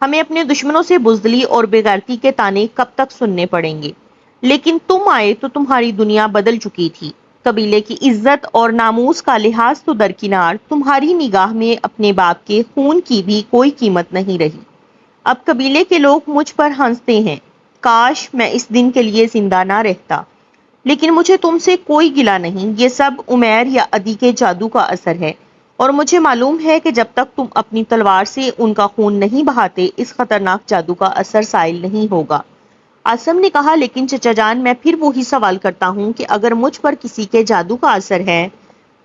ہمیں اپنے دشمنوں سے بزدلی اور بےغیرتی کے طعنے کب تک سننے پڑیں گے؟ لیکن تم آئے تو تمہاری دنیا بدل چکی تھی۔ قبیلے کی عزت اور ناموس کا لحاظ تو درکنار، تمہاری نگاہ میں اپنے باپ کے خون کی بھی کوئی قیمت نہیں رہی۔ اب قبیلے کے لوگ مجھ پر ہنستے ہیں۔ کاش میں اس دن کے لیے زندہ نہ رہتا۔ لیکن مجھے تم سے کوئی گلہ نہیں، یہ سب عمیر یا عدی کے جادو کا اثر ہے، اور مجھے معلوم ہے کہ جب تک تم اپنی تلوار سے ان کا خون نہیں بہاتے، اس خطرناک جادو کا اثر زائل نہیں ہوگا۔ عاصم نے کہا، لیکن چچا جان، میں پھر وہی سوال کرتا ہوں کہ اگر مجھ پر کسی کے جادو کا اثر ہے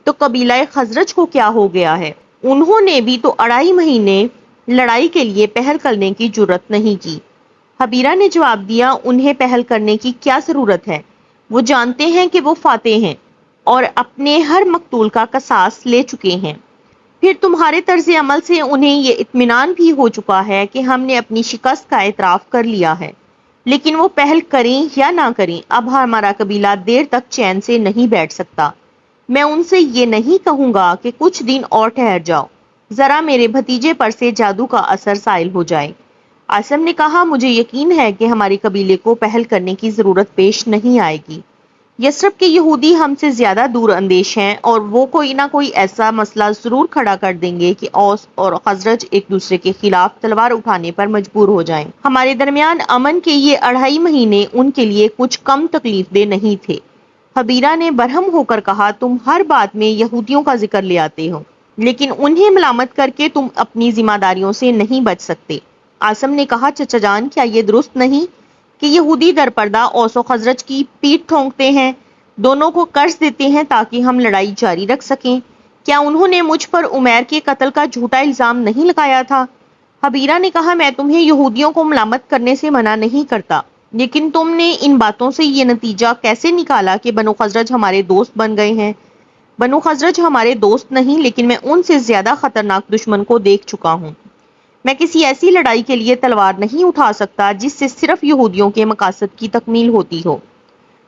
تو قبیلہ خزرج کو کیا ہو گیا ہے؟ انہوں نے بھی تو 2.5 مہینے لڑائی کے لیے پہل کرنے کی جرت نہیں کی۔ حبیرہ نے جواب دیا، انہیں پہل کرنے کی کیا ضرورت ہے؟ وہ جانتے ہیں کہ وہ فاتح ہیں اور اپنے ہر مقتول کا قصاص لے چکے ہیں۔ پھر تمہارے طرز عمل سے انہیں یہ اطمینان بھی ہو چکا ہے کہ ہم نے اپنی شکست کا اعتراف کر لیا ہے۔ لیکن وہ پہل کریں یا نہ کریں، اب ہمارا قبیلہ دیر تک چین سے نہیں بیٹھ سکتا۔ میں ان سے یہ نہیں کہوں گا کہ کچھ دن اور ٹھہر جاؤ، ذرا میرے بھتیجے پر سے جادو کا اثر زائل ہو جائے۔ عاصم نے کہا، مجھے یقین ہے کہ ہمارے قبیلے کو پہل کرنے کی ضرورت پیش نہیں آئے گی۔ یثرب کے یہودی ہم سے زیادہ دور اندیش ہیں، اور وہ کوئی نہ کوئی ایسا مسئلہ ضرور کھڑا کر دیں گے کہ اوس اور خزرج ایک دوسرے کے خلاف تلوار اٹھانے پر مجبور ہو جائیں۔ ہمارے درمیان امن کے یہ 2.5 مہینے ان کے لیے کچھ کم تکلیف دہ نہیں تھے۔ حبیرہ نے برہم ہو کر کہا، تم ہر بات میں یہودیوں کا ذکر لے آتے ہو، لیکن انہیں ملامت کر کے تم اپنی ذمہ داریوں سے نہیں بچ سکتے۔ عاصم نے کہا، چچا جان، کیا یہ درست نہیں کہ یہودی در پردہ اوس و خزرج کی پیٹھ ٹھونکتے ہیں، دونوں کو قرض دیتے ہیں تاکہ ہم لڑائی جاری رکھ سکیں؟ کیا انہوں نے مجھ پر عمیر کے قتل کا جھوٹا الزام نہیں لگایا تھا؟ حبیرہ نے کہا، میں تمہیں یہودیوں کو ملامت کرنے سے منع نہیں کرتا، لیکن تم نے ان باتوں سے یہ نتیجہ کیسے نکالا کہ بنو خزرج ہمارے دوست بن گئے ہیں؟ بنو خزرج ہمارے دوست نہیں، لیکن میں ان سے زیادہ خطرناک دشمن کو دیکھ چکا ہوں۔ میں کسی ایسی لڑائی کے لیے تلوار نہیں اٹھا سکتا جس سے صرف یہودیوں کے مقاصد کی تکمیل ہوتی ہو۔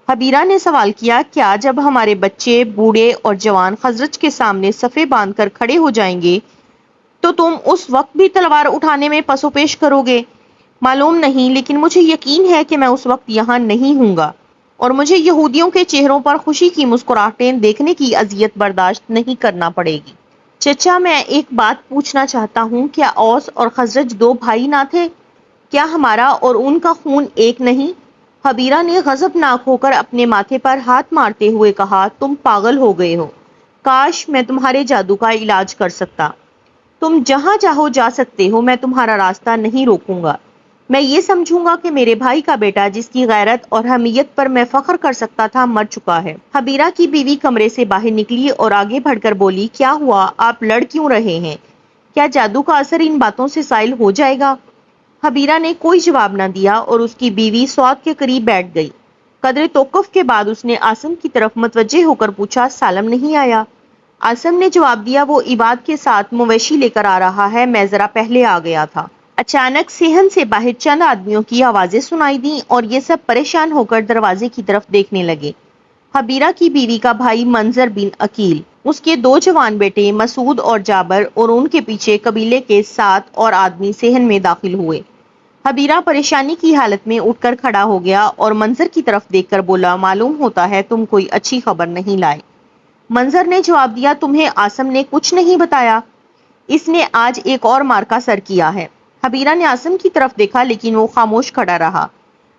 حبیرہ نے سوال کیا، کیا جب ہمارے بچے، بوڑھے اور جوان خزرج کے سامنے صفیں باندھ کر کھڑے ہو جائیں گے تو تم اس وقت بھی تلوار اٹھانے میں پس و پیش کرو گے؟ معلوم نہیں، لیکن مجھے یقین ہے کہ میں اس وقت یہاں نہیں ہوں گا، اور مجھے یہودیوں کے چہروں پر خوشی کی مسکراہٹیں دیکھنے کی اذیت برداشت نہیں کرنا پڑے گی۔ چچا، میں ایک بات پوچھنا چاہتا ہوں، کیا اوس اور خزرج 2 بھائی نہ تھے؟ کیا ہمارا اور ان کا خون ایک نہیں؟ حبیرہ نے غضبناک ہو کر اپنے ماتھے پر ہاتھ مارتے ہوئے کہا، تم پاگل ہو گئے ہو۔ کاش میں تمہارے جادو کا علاج کر سکتا۔ تم جہاں چاہو جا سکتے ہو، میں تمہارا راستہ نہیں روکوں گا۔ میں یہ سمجھوں گا کہ میرے بھائی کا بیٹا، جس کی غیرت اور حمیت پر میں فخر کر سکتا تھا، مر چکا ہے۔ حبیرہ کی بیوی کمرے سے باہر نکلی اور آگے بڑھ کر بولی، کیا ہوا؟ آپ لڑ کیوں رہے ہیں؟ کیا جادو کا اثر ان باتوں سے زائل ہو جائے گا؟ حبیرہ نے کوئی جواب نہ دیا اور اس کی بیوی سوات کے قریب بیٹھ گئی۔ قدر توقف کے بعد اس نے عاصم کی طرف متوجہ ہو کر پوچھا، سالم نہیں آیا؟ عاصم نے جواب دیا، وہ عباد کے ساتھ مویشی لے کر آ رہا ہے، میں ذرا پہلے آ گیا تھا۔ اچانک صحن سے باہر چند آدمیوں کی آوازیں سنائی دیں اور یہ سب پریشان ہو کر دروازے کی طرف دیکھنے لگے۔ حبیرہ کی بیوی کا بھائی منظر بن عقیل، اس کے 2 جوان بیٹے مسعود اور جابر، اور ان کے پیچھے قبیلے کے 7 اور آدمی صحن میں داخل ہوئے۔ حبیرہ پریشانی کی حالت میں اٹھ کر کھڑا ہو گیا اور منظر کی طرف دیکھ کر بولا، معلوم ہوتا ہے تم کوئی اچھی خبر نہیں لائے۔ منظر نے جواب دیا، تمہیں عاصم نے کچھ نہیں بتایا؟ اس نے آج ایک اور مارکا سر کیا ہے۔ حبیرہ نے عاصم کی طرف دیکھا، لیکن وہ خاموش کھڑا رہا۔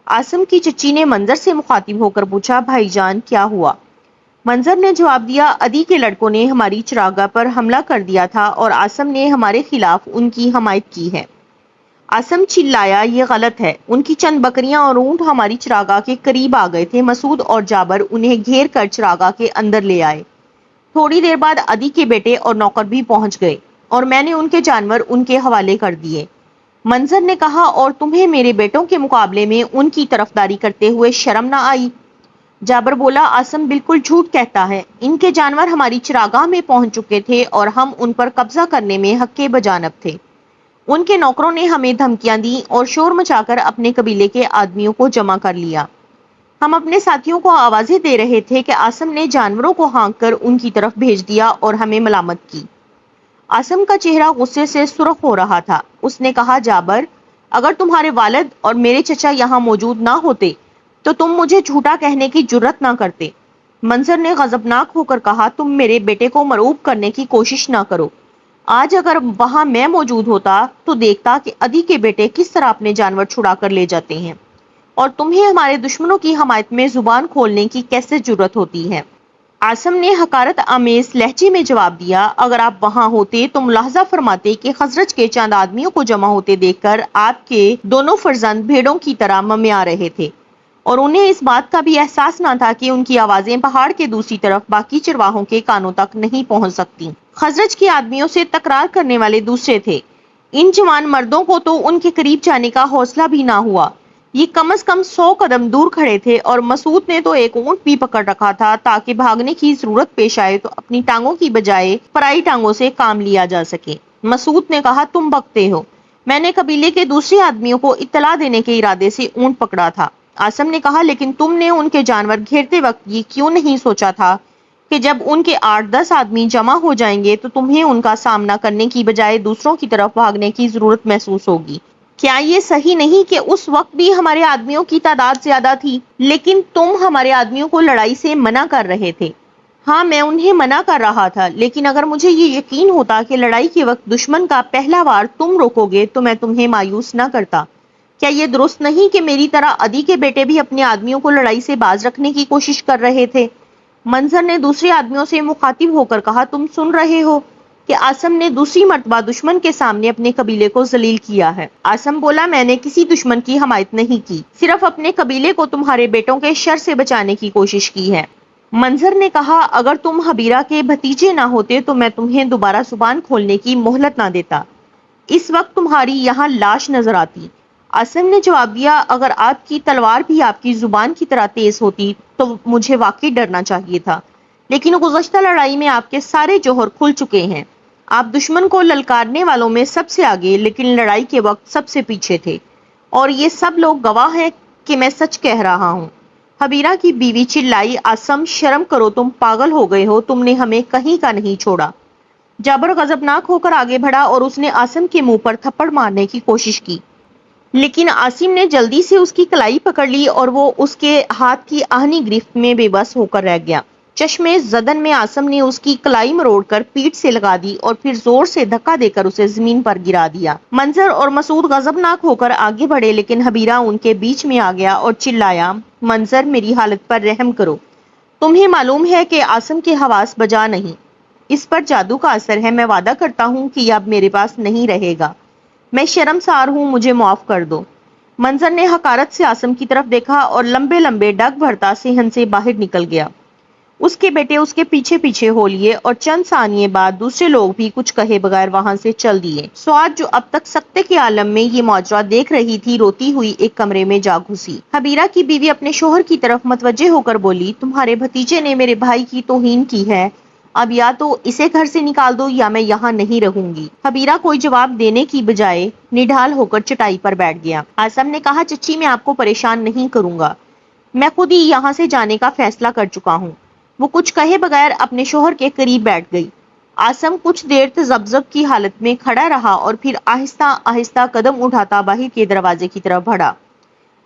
عاصم کی چچی نے منظر سے مخاطب ہو کر پوچھا، بھائی جان کیا ہوا؟ منظر نے جواب دیا، عدی کے لڑکوں نے ہماری چراگاہ پر حملہ کر دیا تھا اور عاصم نے ہمارے خلاف ان کی حمایت کی ہے۔ عاصم چلایا، یہ غلط ہے، ان کی چند بکریاں اور اونٹ ہماری چراگاہ کے قریب آ گئے تھے۔ مسعود اور جابر انہیں گھیر کر چراگاہ کے اندر لے آئے۔ تھوڑی دیر بعد عدی کے بیٹے اور نوکر بھی پہنچ گئے اور میں نے ان کے جانور ان کے حوالے کر دیے۔ منظر نے کہا، اور تمہیں میرے بیٹوں کے مقابلے میں ان کی طرفداری کرتے ہوئے شرم نہ آئی؟ جابر بولا، عاصم بالکل جھوٹ کہتا ہے، ان کے جانور ہماری چراگاہ میں پہنچ چکے تھے اور ہم ان پر قبضہ کرنے میں حق بجانب تھے۔ ان کے نوکروں نے ہمیں دھمکیاں دیں اور شور مچا کر اپنے قبیلے کے آدمیوں کو جمع کر لیا۔ ہم اپنے ساتھیوں کو آوازیں دے رہے تھے کہ عاصم نے جانوروں کو ہانک کر ان کی طرف بھیج دیا اور ہمیں ملامت کی۔ عاصم کا چہرہ غصے سے سرخ ہو رہا تھا۔ اس نے کہا، جابر، اگر تمہارے والد اور میرے چچا یہاں موجود نہ ہوتے تو تم مجھے جھوٹا کہنے کی جرت نہ کرتے۔ منظر نے غضبناک ہو کر کہا، تم میرے بیٹے کو مرعوب کرنے کی کوشش نہ کرو۔ آج اگر وہاں میں موجود ہوتا تو دیکھتا کہ ادی کے بیٹے کس طرح اپنے جانور چھڑا کر لے جاتے ہیں، اور تمہیں ہمارے دشمنوں کی حمایت میں زبان کھولنے کی کیسے جرت ہوتی ہے؟ عاصم نے حقارت آمیز لہجے میں جواب دیا، اگر آپ وہاں ہوتے تو ملاحظہ فرماتے کہ خزرج کے چند آدمیوں کو جمع ہوتے دیکھ کر آپ کے دونوں فرزند بھیڑوں کی طرح ممیا رہے تھے، اور انہیں اس بات کا بھی احساس نہ تھا کہ ان کی آوازیں پہاڑ کے دوسری طرف باقی چرواہوں کے کانوں تک نہیں پہنچ سکتی۔ خزرج کے آدمیوں سے تکرار کرنے والے دوسرے تھے۔ ان جوان مردوں کو تو ان کے قریب جانے کا حوصلہ بھی نہ ہوا۔ یہ کم از کم 100 قدم دور کھڑے تھے، اور مسعود نے تو ایک اونٹ بھی پکڑ رکھا تھا تاکہ بھاگنے کی ضرورت پیش آئے تو اپنی ٹانگوں کی بجائے پرائی ٹانگوں سے کام لیا جا سکے۔ مسعود نے کہا، تم بکتے ہو، میں نے قبیلے کے دوسرے آدمیوں کو اطلاع دینے کے ارادے سے اونٹ پکڑا تھا۔ عاصم نے کہا، لیکن تم نے ان کے جانور گھیرتے وقت یہ کیوں نہیں سوچا تھا کہ جب ان کے 8-10 آدمی جمع ہو جائیں گے تو تمہیں ان کا سامنا کرنے کی بجائے دوسروں کی طرف بھاگنے کی ضرورت محسوس ہوگی؟ کیا یہ صحیح نہیں کہ اس وقت بھی ہمارے آدمیوں کی تعداد زیادہ تھی، لیکن تم ہمارے آدمیوں کو لڑائی سے منع کر رہے تھے؟ ہاں، میں انہیں منع کر رہا تھا، لیکن اگر مجھے یہ یقین ہوتا کہ لڑائی کے وقت دشمن کا پہلا وار تم روکو گے تو میں تمہیں مایوس نہ کرتا۔ کیا یہ درست نہیں کہ میری طرح ادی کے بیٹے بھی اپنے آدمیوں کو لڑائی سے باز رکھنے کی کوشش کر رہے تھے؟ منظر نے دوسرے آدمیوں سے مخاطب ہو کر کہا، تم سن رہے ہو کہ عاصم نے دوسری مرتبہ دشمن کے سامنے اپنے قبیلے کو ذلیل کیا ہے۔ عاصم بولا، میں نے کسی دشمن کی حمایت نہیں کی، صرف اپنے قبیلے کو تمہارے بیٹوں کے شر سے بچانے کی کوشش کی ہے۔ منظر نے کہا، اگر تم حبیرہ کے بھتیجے نہ ہوتے تو میں تمہیں دوبارہ زبان کھولنے کی مہلت نہ دیتا، اس وقت تمہاری یہاں لاش نظر آتی۔ عاصم نے جواب دیا، اگر آپ کی تلوار بھی آپ کی زبان کی طرح تیز ہوتی تو مجھے واقعی ڈرنا چاہیے تھا، لیکن گزشتہ لڑائی میں آپ کے سارے جوہر کھل چکے ہیں۔ آپ دشمن کو للکارنے والوں میں سب سے آگے لیکن لڑائی کے وقت سب سے پیچھے تھے، اور یہ سب لوگ گواہ ہیں کہ میں سچ کہہ رہا ہوں۔ حبیرہ کی بیوی چلائی، عاصم شرم کرو، تم پاگل ہو گئے ہو، تم نے ہمیں کہیں کا نہیں چھوڑا۔ جابر غضبناک ہو کر آگے بڑھا اور اس نے عاصم کے منہ پر تھپڑ مارنے کی کوشش کی، لیکن عاصم نے جلدی سے اس کی کلائی پکڑ لی اور وہ اس کے ہاتھ کی آہنی گرفت میں بے بس ہو کر رہ گیا۔ چشمے زدن میں عاصم نے اس کی کلائی مروڑ کر پیٹھ سے لگا دی اور پھر زور سے دھکا دے کر اسے زمین پر گرا دیا۔ منظر اور مسعود غضبناک ہو کر آگے بڑھے، لیکن حبیرہ ان کے بیچ میں آ گیا اور چلایا، منظر، میری حالت پر رحم کرو، تمہیں معلوم ہے کہ عاصم کے حواس بجا نہیں، اس پر جادو کا اثر ہے، میں وعدہ کرتا ہوں کہ یہ اب میرے پاس نہیں رہے گا، میں شرمسار ہوں، مجھے معاف کر دو۔ منظر نے حقارت سے عاصم کی طرف دیکھا اور لمبے لمبے ڈگ بھرتا صحن سے باہر نکل گیا۔ اس کے بیٹے اس کے پیچھے پیچھے ہو لیے اور چند ثانیے بعد دوسرے لوگ بھی کچھ کہے بغیر وہاں سے چل دیے۔ سعاد، جو اب تک سکتے کے عالم میں یہ ماجرا دیکھ رہی تھی، روتی ہوئی ایک کمرے میں جا گھسی۔ حبیرہ کی بیوی اپنے شوہر کی طرف متوجہ ہو کر بولی، تمہارے بھتیجے نے میرے بھائی کی توہین کی ہے، اب یا تو اسے گھر سے نکال دو یا میں یہاں نہیں رہوں گی۔ حبیرہ کوئی جواب دینے کی بجائے نڈھال ہو کر چٹائی پر بیٹھ گیا۔ عاصم نے کہا، چچی، میں آپ کو پریشان نہیں کروں گا، میں خود ہی یہاں سے جانے کا فیصلہ کر چکا ہوں۔ وہ کچھ کہے بغیر اپنے شوہر کے قریب بیٹھ گئی۔ عاصم کچھ دیر تذبذب کی حالت میں کھڑا رہا اور پھر آہستہ آہستہ قدم اٹھاتا باہر کے دروازے کی طرف بڑھا۔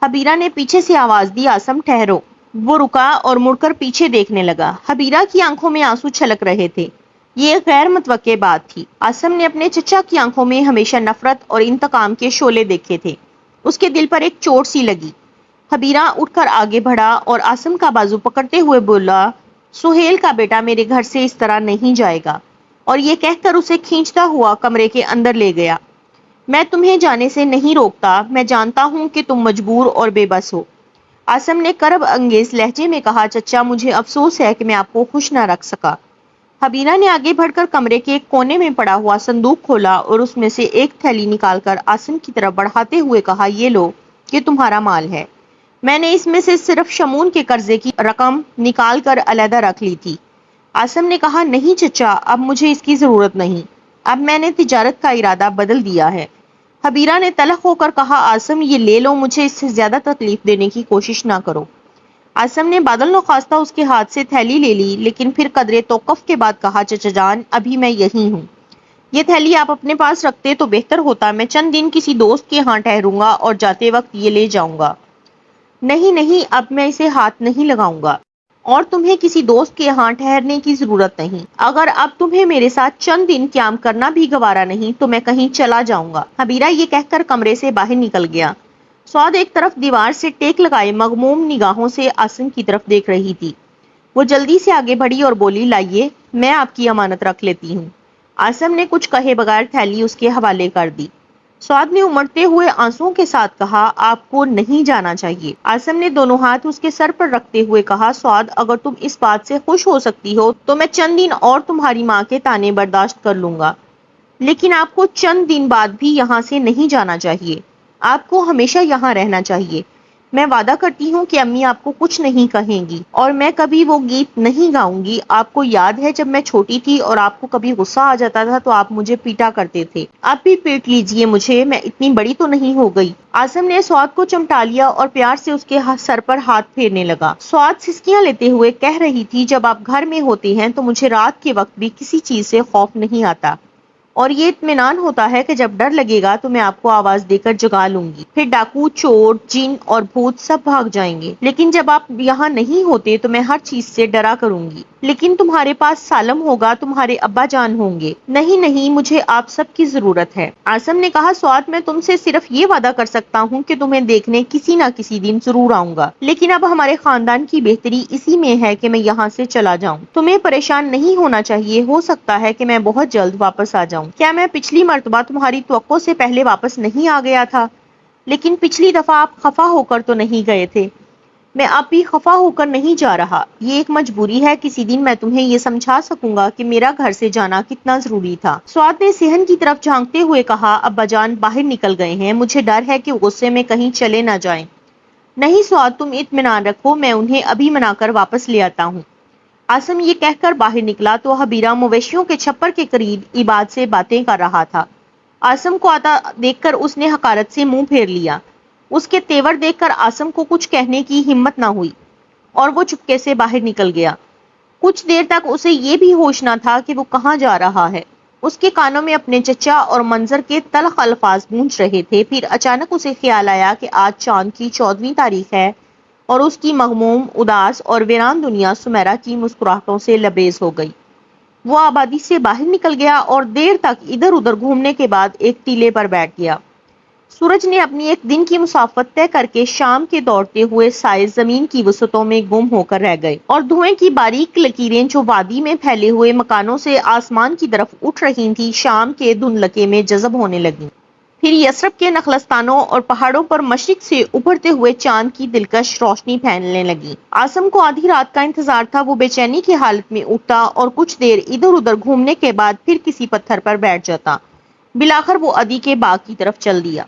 حبیرہ نے پیچھے سے آواز دی، عاصم ٹھہرو۔ وہ رکا اور مڑ کر پیچھے دیکھنے لگا۔ حبیرہ کی آنکھوں میں آنسو چھلک رہے تھے۔ یہ غیر متوقع بات تھی۔ عاصم نے اپنے چچا کی آنکھوں میں ہمیشہ نفرت اور انتقام کے شعلے دیکھے تھے۔ اس کے دل پر ایک چوٹ سی لگی۔ حبیرہ اٹھ کر آگے بڑھا اور عاصم کا بازو پکڑتے ہوئے بولا، سہیل کا بیٹا میرے گھر سے اس طرح نہیں جائے گا، اور یہ کہہ کر اسے کھینچتا ہوا کمرے کے اندر لے گیا۔ میں تمہیں جانے سے نہیں روکتا، میں جانتا ہوں کہ تم مجبور اور بے بس ہو۔ عاصم نے کرب انگیز لہجے میں کہا، چچا، مجھے افسوس ہے کہ میں آپ کو خوش نہ رکھ سکا۔ حبیرہ نے آگے بڑھ کر کمرے کے ایک کونے میں پڑا ہوا صندوق کھولا اور اس میں سے ایک تھیلی نکال کر عاصم کی طرف بڑھاتے ہوئے کہا، یہ لو، یہ تمہارا مال ہے، میں نے اس میں سے صرف شمون کے قرضے کی رقم نکال کر علیحدہ رکھ لی تھی۔ عاصم نے کہا، نہیں چچا، اب مجھے اس کی ضرورت نہیں، اب میں نے تجارت کا ارادہ بدل دیا ہے۔ حبیرہ نے تلخ ہو کر کہا، عاصم، یہ لے لو، مجھے اس سے زیادہ تکلیف دینے کی کوشش نہ کرو۔ عاصم نے بادل نخواستہ اس کے ہاتھ سے تھیلی لے لی، لیکن پھر قدرے توقف کے بعد کہا، چچا جان، ابھی میں یہی ہوں، یہ تھیلی آپ اپنے پاس رکھتے تو بہتر ہوتا، میں چند دن کسی دوست کے ہاں ٹھہروں گا اور جاتے وقت یہ لے جاؤں گا۔ نہیں نہیں، اب میں اسے ہاتھ نہیں لگاؤں گا، اور تمہیں کسی دوست کے ہاں ٹھہرنے کی ضرورت نہیں۔ اگر اب تمہیں میرے ساتھ چند دن قیام کرنا بھی گوارا نہیں تو میں کہیں چلا جاؤں گا۔ حبیرہ یہ کہہ کر کمرے سے باہر نکل گیا۔ سعاد ایک طرف دیوار سے ٹیک لگائے مغموم نگاہوں سے عاصم کی طرف دیکھ رہی تھی۔ وہ جلدی سے آگے بڑھی اور بولی، لائیے، میں آپ کی امانت رکھ لیتی ہوں۔ عاصم نے کچھ کہے بغیر تھیلی اس کے حوالے کر دی۔ سعاد نے امڑتے ہوئے آنسوؤں کے ساتھ کہا، آپ کو نہیں جانا چاہیے۔ عاصم نے دونوں ہاتھ اس کے سر پر رکھتے ہوئے کہا، سعاد، اگر تم اس بات سے خوش ہو سکتی ہو تو میں چند دن اور تمہاری ماں کے طعنے برداشت کر لوں گا، لیکن آپ کو چند دن بعد بھی یہاں سے نہیں جانا چاہیے۔ آپ کو ہمیشہ یہاں رہنا چاہیے۔ میں وعدہ کرتی ہوں کہ امی آپ کو کچھ نہیں کہیں گی، اور میں کبھی وہ گیت نہیں گاؤں گی۔ آپ کو یاد ہے جب میں چھوٹی تھی اور آپ کو کبھی غصہ آ جاتا تھا تو آپ مجھے پیٹا کرتے تھے؟ آپ بھی پیٹ لیجئے مجھے، میں اتنی بڑی تو نہیں ہو گئی۔ عاصم نے سعاد کو چمٹا لیا اور پیار سے اس کے سر پر ہاتھ پھیرنے لگا۔ سعاد سسکیاں لیتے ہوئے کہہ رہی تھی، جب آپ گھر میں ہوتے ہیں تو مجھے رات کے وقت بھی کسی چیز سے خوف نہیں آتا، اور یہ اطمینان ہوتا ہے کہ جب ڈر لگے گا تو میں آپ کو آواز دے کر جگا لوں گی، پھر ڈاکو، چور، جن اور بھوت سب بھاگ جائیں گے۔ لیکن جب آپ یہاں نہیں ہوتے تو میں ہر چیز سے ڈرا کروں گی۔ لیکن تمہارے پاس سالم ہوگا، تمہارے ابا جان ہوں گے۔ نہیں نہیں، مجھے آپ سب کی ضرورت ہے۔ عاصم نے کہا، سعاد، میں تم سے صرف یہ وعدہ کر سکتا ہوں کہ تمہیں دیکھنے کسی نہ کسی دن ضرور آؤں گا، لیکن اب ہمارے خاندان کی بہتری اسی میں ہے کہ میں یہاں سے چلا جاؤں۔ تمہیں پریشان نہیں ہونا چاہیے، ہو سکتا ہے کہ میں بہت جلد واپس آ جاؤں۔ کیا میں پچھلی مرتبہ تمہاری توقع سے پہلے واپس نہیں آ گیا تھا؟ لیکن پچھلی دفعہ آپ خفا ہو کر تو نہیں گئے تھے۔ میں اب بھی خفا ہو کر نہیں جا رہا، یہ ایک مجبوری ہے۔ کسی دن میں تمہیں یہ سمجھا سکوں گا کہ میرا گھر سے جانا کتنا ضروری تھا۔ سعاد نے صحن کی طرف جھانکتے ہوئے کہا، ابا جان باہر نکل گئے ہیں، مجھے ڈر ہے کہ غصے میں کہیں چلے نہ جائیں۔ نہیں سعاد، تم اطمینان رکھو، میں انہیں ابھی منا کر واپس لے آتا ہوں۔ عاصم یہ کہہ کر باہر نکلا تو حبیرہ مویشیوں کے چھپر کے قریب عباد سے باتیں کر رہا تھا۔ عاصم کو آتا دیکھ کر اس نے حقارت سے منہ پھیر لیا۔ اس کے تیور دیکھ کر عاصم کو کچھ کہنے کی ہمت نہ ہوئی اور وہ چپکے سے باہر نکل گیا۔ کچھ دیر تک اسے یہ بھی ہوش نہ تھا کہ وہ کہاں جا رہا ہے۔ اس کے کانوں میں اپنے چچا اور منظر کے تلخ الفاظ گونج رہے تھے۔ پھر اچانک اسے خیال آیا کہ آج چاند کی 14ویں تاریخ ہے اور اس کی مغموم، اداس اور ویران دنیا سمیرا کی مسکراہٹوں سے لبریز ہو گئی۔ وہ آبادی سے باہر نکل گیا اور دیر تک ادھر ادھر گھومنے کے بعد ایک ٹیلے پر بیٹھ گیا۔ سورج نے اپنی ایک دن کی مسافت طے کر کے شام کے دوڑتے ہوئے سائے زمین کی وسعتوں میں گم ہو کر رہ گئے، اور دھوئیں کی باریک لکیریں جو وادی میں پھیلے ہوئے مکانوں سے آسمان کی طرف اٹھ رہی تھیں، شام کے دھندلکے میں جذب ہونے لگیں۔ پھر یثرب کے نخلستانوں اور پہاڑوں پر مشرق سے ابھرتے ہوئے چاند کی دلکش روشنی پھیلنے لگی۔ عاصم کو آدھی رات کا انتظار تھا۔ وہ بے چینی کی حالت میں اٹھتا اور کچھ دیر ادھر ادھر گھومنے کے بعد پھر کسی پتھر پر بیٹھ جاتا۔ بالآخر وہ ادی کے باغ کی طرف چل دیا۔